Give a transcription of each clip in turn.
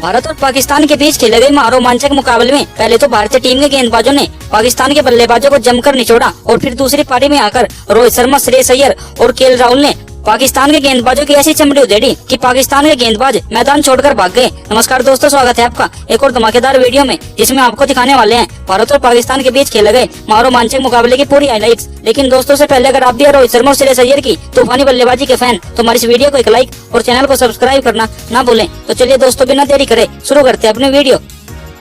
भारत और पाकिस्तान के बीच खेले गए महारोमांचक मुकाबले में पहले तो भारतीय टीम के गेंदबाजों ने पाकिस्तान के बल्लेबाजों को जमकर निचोड़ा और फिर दूसरी पारी में आकर रोहित शर्मा, श्रेयस अय्यर और केएल राहुल ने पाकिस्तान के गेंदबाजों की ऐसी चमड़ी उधेड़ी कि पाकिस्तान के गेंदबाज मैदान छोड़कर भाग गए। नमस्कार दोस्तों, स्वागत है आपका एक और धमाकेदार वीडियो में, जिसमें आपको दिखाने वाले हैं भारत और पाकिस्तान के बीच खेले गए महारोमांचक मुकाबले की पूरी हाइलाइट्स। लेकिन दोस्तों से पहले अगर आप भी रोहित शर्मा और श्रेयस अय्यर की तूफानी बल्लेबाजी के फैन तो हमारी इस वीडियो को एक लाइक और चैनल को सब्सक्राइब करना ना भूलें। तो चलिए दोस्तों, बिना देरी करे शुरू करते हैं अपने वीडियो।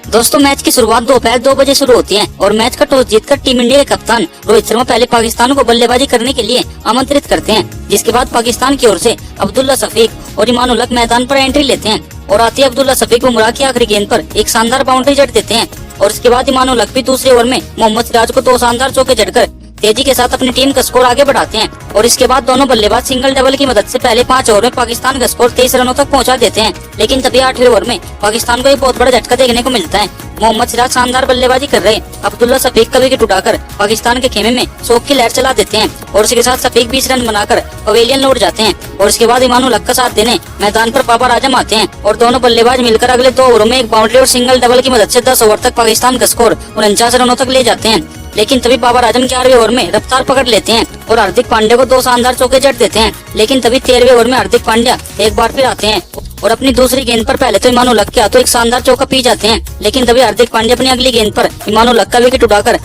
दोस्तों, मैच की शुरुआत दोपहर 2 बजे शुरू होती है और मैच का टॉस जीतकर टीम इंडिया के कप्तान रोहित शर्मा पहले पाकिस्तान को बल्लेबाजी करने के लिए आमंत्रित करते हैं, जिसके बाद पाकिस्तान की ओर से अब्दुल्ला शफीक और ईमान उल हक मैदान पर एंट्री लेते हैं और आती अब्दुल्ला शफीक बुमराह की आखिरी गेंद पर एक शानदार बाउंड्री जड़ देते हैं और इसके बाद ईमान उल हक भी दूसरे ओवर में मोहम्मद सिराज को 2 शानदार चौके जड़कर तेजी के साथ अपनी टीम का स्कोर आगे बढ़ाते हैं और इसके बाद दोनों बल्लेबाज सिंगल डबल की मदद से पहले 5 ओवर में पाकिस्तान का स्कोर 23 रनों तक पहुंचा देते हैं। लेकिन तभी 8वें ओवर में पाकिस्तान को एक बहुत बड़ा झटका देखने को मिलता है। मोहम्मद सिराज शानदार बल्लेबाजी कर रहे अब्दुल्ला शफीक का विकेट उठाकर पाकिस्तान के खेमे में शोक की लहर चला देते हैं और इसके साथ शफीक 20 रन बनाकर पवेलियन लौट जाते हैं और इसके बाद ईमान उल हक का साथ देने मैदान पर बाबर आजम आते हैं और दोनों बल्लेबाज मिलकर अगले 2 ओवरों में एक बाउंड्री और सिंगल डबल की मदद से 10 ओवर तक पाकिस्तान का स्कोर 49 रनों तक ले जाते हैं। लेकिन तभी बाबर आजम 11वें ओवर में रफ्तार पकड़ लेते हैं और हार्दिक पांड्या को 2 शानदार चौके जड़ देते हैं। लेकिन तभी 13वें ओवर में हार्दिक पांड्या एक बार फिर आते हैं और अपनी दूसरी गेंद पर पहले तो ईमान उल हक के हाथों एक शानदार चौका पी जाते हैं। लेकिन तभी हार्दिक पांड्या अपनी अगली गेंद पर ईमान उल हक का विकेट उठाकर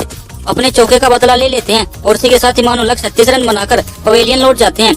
अपने चौके का बदला ले लेते हैं और इसी के साथ ईमान उल हक 36 रन बनाकर पवेलियन लौट जाते हैं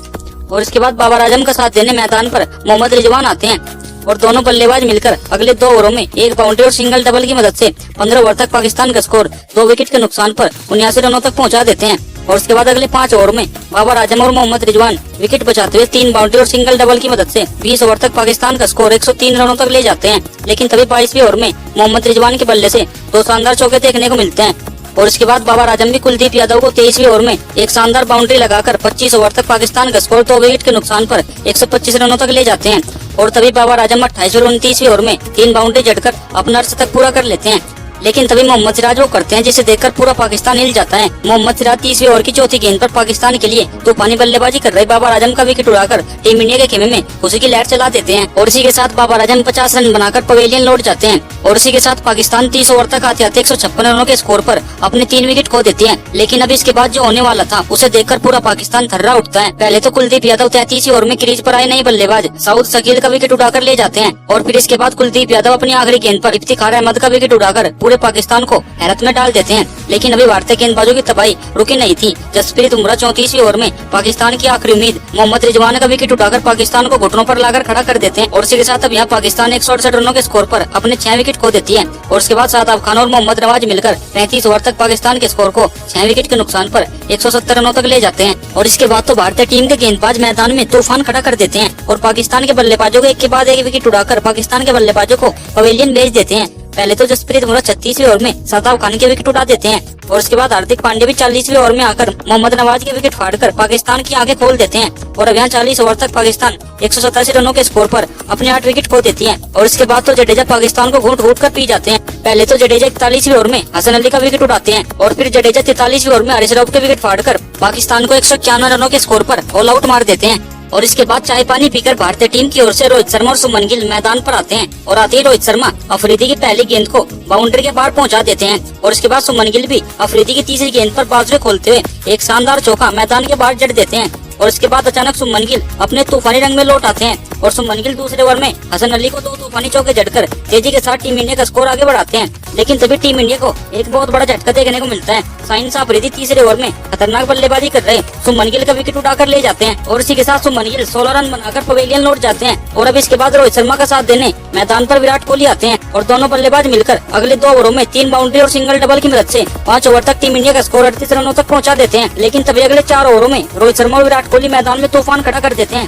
और इसके बाद बाबर आजम का साथ देने मैदान पर मोहम्मद रिजवान आते हैं और दोनों बल्लेबाज मिलकर अगले 2 ओवरों में एक बाउंड्री और सिंगल डबल की मदद से 15 ओवर तक पाकिस्तान का स्कोर 2 विकेट के नुकसान पर 79 रनों तक पहुंचा देते हैं और उसके बाद अगले 5 ओवर में बाबर आजम और मोहम्मद रिजवान विकेट बचाते हुए 3 बाउंड्री और सिंगल डबल की मदद से 20 ओवर तक पाकिस्तान का स्कोर 103 रनों तक ले जाते हैं। लेकिन तभी 22वें ओवर में मोहम्मद रिजवान के बल्ले से 2 शानदार चौके देखने को मिलते हैं और इसके बाद बाबर आजम भी कुलदीप यादव को 23वें ओवर में एक शानदार बाउंड्री लगाकर 25 ओवर तक पाकिस्तान का स्कोर 2 विकेट के नुकसान पर 125 रनों तक ले जाते हैं और तभी बाबर आजम 28 और 29वें ओवर में 3 बाउंड्री जड़कर अपना अर्धशतक पूरा कर लेते हैं। लेकिन तभी मोहम्मद सिराज वो करते हैं जिसे देखकर पूरा पाकिस्तान हिल जाता है। मोहम्मद सिराज 30वें ओवर की चौथी गेंद पर पाकिस्तान के लिए तूफानी बल्लेबाजी कर रहे बाबर आजम का विकेट उड़ाकर टीम इंडिया के खेमे में खुशी की लहर चला देते हैं और इसी के साथ बाबर आजम 50 रन बनाकर पवेलियन लौट जाते हैं और इसी के साथ पाकिस्तान 30 ओवर तक आते आते 156 रनों के स्कोर पर अपने 3 विकेट खो देती है। लेकिन अब इसके बाद जो होने वाला था उसे देखकर पूरा पाकिस्तान थर्रा उठता है। पहले तो कुलदीप यादव 33वें ओवर में क्रीज पर आए नए बल्लेबाज साउद शकील का विकेट उठाकर ले जाते हैं और फिर इसके बाद कुलदीप यादव अपनी आखिरी गेंद पर इफ्तिखार अहमद का विकेट उठाकर पूरे पाकिस्तान को हैरत में डाल देते हैं। लेकिन अभी भारतीय गेंदबाजों की तबाही रुकी नहीं थी। जसप्रीत बुमराह 34वें ओवर में पाकिस्तान की आखिरी उम्मीद मोहम्मद रिजवान का विकेट उठाकर पाकिस्तान को घुटनों पर लाकर खड़ा कर देते हैं और इसी के साथ अब यहाँ पाकिस्तान 168 रनों के स्कोर पर अपने 6 विकेट खो देती है और उसके बाद शादाब खान और मोहम्मद नवाज मिलकर 35 ओवर तक पाकिस्तान के स्कोर को 6 विकेट के नुकसान पर 170 रनों तक ले जाते हैं और इसके बाद तो भारतीय टीम के गेंदबाज मैदान में तूफान खड़ा कर देते हैं और पाकिस्तान के बल्लेबाजों को एक के बाद एक विकेट उड़ाकर पाकिस्तान के बल्लेबाजों को पवेलियन भेज देते हैं। पहले तो जसप्रीत बुमराह 36वें ओवर में शादाब खान के विकेट उठा देते हैं और उसके बाद हार्दिक पांड्या भी 40वें ओवर में आकर मोहम्मद नवाज के विकेट फाड़कर पाकिस्तान की आंखें खोल देते हैं और अब यहाँ 40 ओवर तक पाकिस्तान 187 रनों के स्कोर पर अपने 8 विकेट खो देती है और इसके बाद तो जडेजा पाकिस्तान को घूट घूट कर पी जाते हैं। पहले तो जडेजा 41वें ओवर में हसन अली का विकेट उठाते हैं और फिर जडेजा 43वें ओवर में हारिस रऊफ के विकेट फाड़कर पाकिस्तान को 151 रनों के स्कोर पर ऑल आउट मार देते हैं और इसके बाद चाय पानी पीकर भारतीय टीम की ओर से रोहित शर्मा और सुमन गिल मैदान पर आते हैं और आते ही रोहित शर्मा अफरीदी की पहली गेंद को बाउंड्री के बाहर पहुंचा देते हैं और इसके बाद सुमन गिल भी अफरीदी की तीसरी गेंद पर बाजुएं खोलते हुए एक शानदार चौका मैदान के बाहर जड़ देते हैं और इसके बाद अचानक सुमन गिल अपने तूफानी रंग में लौट आते हैं और सुमन गिल दूसरे ओवर में हसन अली को 2 तूफानी चौके जड़कर तेजी के साथ टीम इंडिया का स्कोर आगे बढ़ाते हैं। लेकिन तभी टीम इंडिया को एक बहुत बड़ा झटका देखने को मिलता है। साइंस अफरीदी तीसरे ओवर में खतरनाक बल्लेबाजी कर रहे सुमन गिल का विकेट उठाकर ले जाते हैं और इसी के साथ सुमन गिल 16 रन बनाकर पवेलियन लौट जाते हैं और अब इसके बाद रोहित शर्मा का साथ देने मैदान पर विराट कोहली आते हैं और दोनों बल्लेबाज मिलकर अगले 2 ओवरों में 3 बाउंड्री और सिंगल डबल की मदद से 5 ओवर तक टीम इंडिया का स्कोर 38 रनों तक पहुंचा देते हैं। लेकिन तभी अगले 4 ओवरों में रोहित शर्मा और विराट कोहली मैदान में तूफान खड़ा कर देते हैं।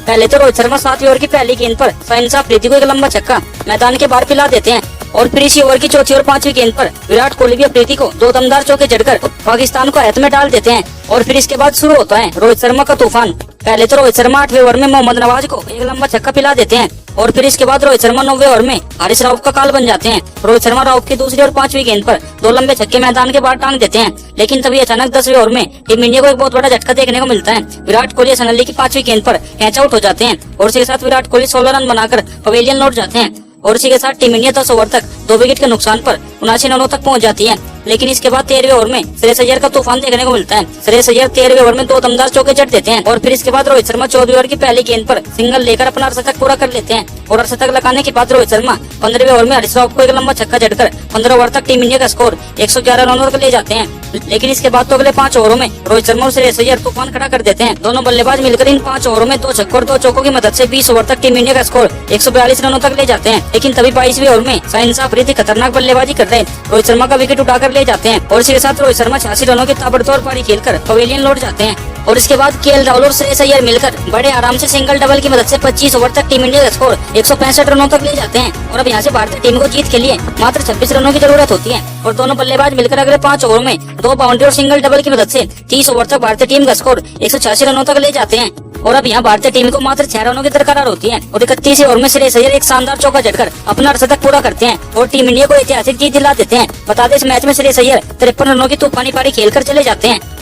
पहले तो रोहित शर्मा 7वें ओवर की पहली गेंद पर साइंस अफरीदी को एक लंबा छक्का मैदान के बाहर पिला देते हैं और फिर इसी ओवर की चौथी और 5वीं गेंद पर विराट कोहली भी अफरीदी को 2 दमदार चौके जड़कर पाकिस्तान को हैरत में डाल देते हैं और फिर इसके बाद शुरू होता है रोहित शर्मा का तूफान। पहले तो रोहित शर्मा 8वें ओवर में मोहम्मद नवाज को एक लंबा छक्का पिला देते हैं और फिर इसके बाद रोहित शर्मा 9वें ओवर में हारिस राउफ का काल बन जाते हैं। रोहित शर्मा राउफ की दूसरी और 5वीं गेंद पर 2 लंबे छक्के मैदान के बाहर टांग देते हैं। लेकिन तभी अचानक 10वें ओवर में टीम इंडिया को एक बहुत बड़ा झटका देखने को मिलता है। विराट कोहली सनी लियोन की 5वीं गेंद पर कैच आउट हो जाते हैं और इसी के साथ विराट कोहली 16 रन बनाकर पवेलियन लौट जाते हैं और इसी के साथ टीम इंडिया 10 ओवर तक 2 विकेट के नुकसान पर 79 रनों तक पहुंच जाती है। लेकिन इसके बाद 13वें ओवर में श्रेयस अय्यर का तूफान देखने को मिलता है। श्रेयस अय्यर 13वें ओवर में 2 दमदार चौके जड़ देते हैं और फिर इसके बाद रोहित शर्मा 14वें ओवर की पहली गेंद पर सिंगल लेकर अपना अर्धशतक पूरा कर लेते हैं और अर्धशतक लगाने के बाद रोहित शर्मा 15वें ओवर में हारिस राउफ को एक लंबा छक्का जड़कर 15 ओवर तक टीम इंडिया का स्कोर 111 रनों तक ले जाते हैं। लेकिन इसके बाद तो अगले 5 ओवरों में रोहित शर्मा और श्रेयस अय्यर तूफान खड़ा कर देते हैं। दोनों बल्लेबाज मिलकर इन 5 ओवरों में 2 छक्कों और 2 चौकों की मदद से 20 ओवर तक टीम इंडिया का स्कोर 142 रनों तक ले जाते हैं। लेकिन तभी 22वें ओवर में शाहिन अफरीदी खतरनाक बल्लेबाजी कर रहे रोहित शर्मा का विकेट उठाकर ले जाते हैं और इसी के साथ रोहित शर्मा 86 रनों की ताबड़तोड़ पारी खेलकर पवेलियन लौट जाते हैं। और इसके बाद केएल राहुल और श्रेयस अय्यर मिलकर बड़े आराम से सिंगल डबल की मदद से 25 ओवर तक टीम इंडिया का स्कोर 165 रनों तक ले जाते हैं। और अब यहाँ से भारतीय टीम को जीत के लिए मात्र 26 रनों की जरूरत होती है और दोनों बल्लेबाज मिलकर अगले 5 ओवर में 2 बाउंड्री और सिंगल डबल की मदद से 30 ओवर तक भारतीय टीम का स्कोर 186 रनों तक ले जाते हैं। और अब यहाँ भारतीय टीम को मात्र 6 रनों की दरकार होती है और 31 ओवर में श्रेयस अय्यर एक शानदार चौका जड़कर अपना अर्धशतक पूरा करते हैं और टीम इंडिया को ऐतिहासिक जीत दिला देते हैं। बता दें इस मैच में श्रेयस अय्यर 53 रनों की तूफानी पारी खेलकर चले जाते हैं।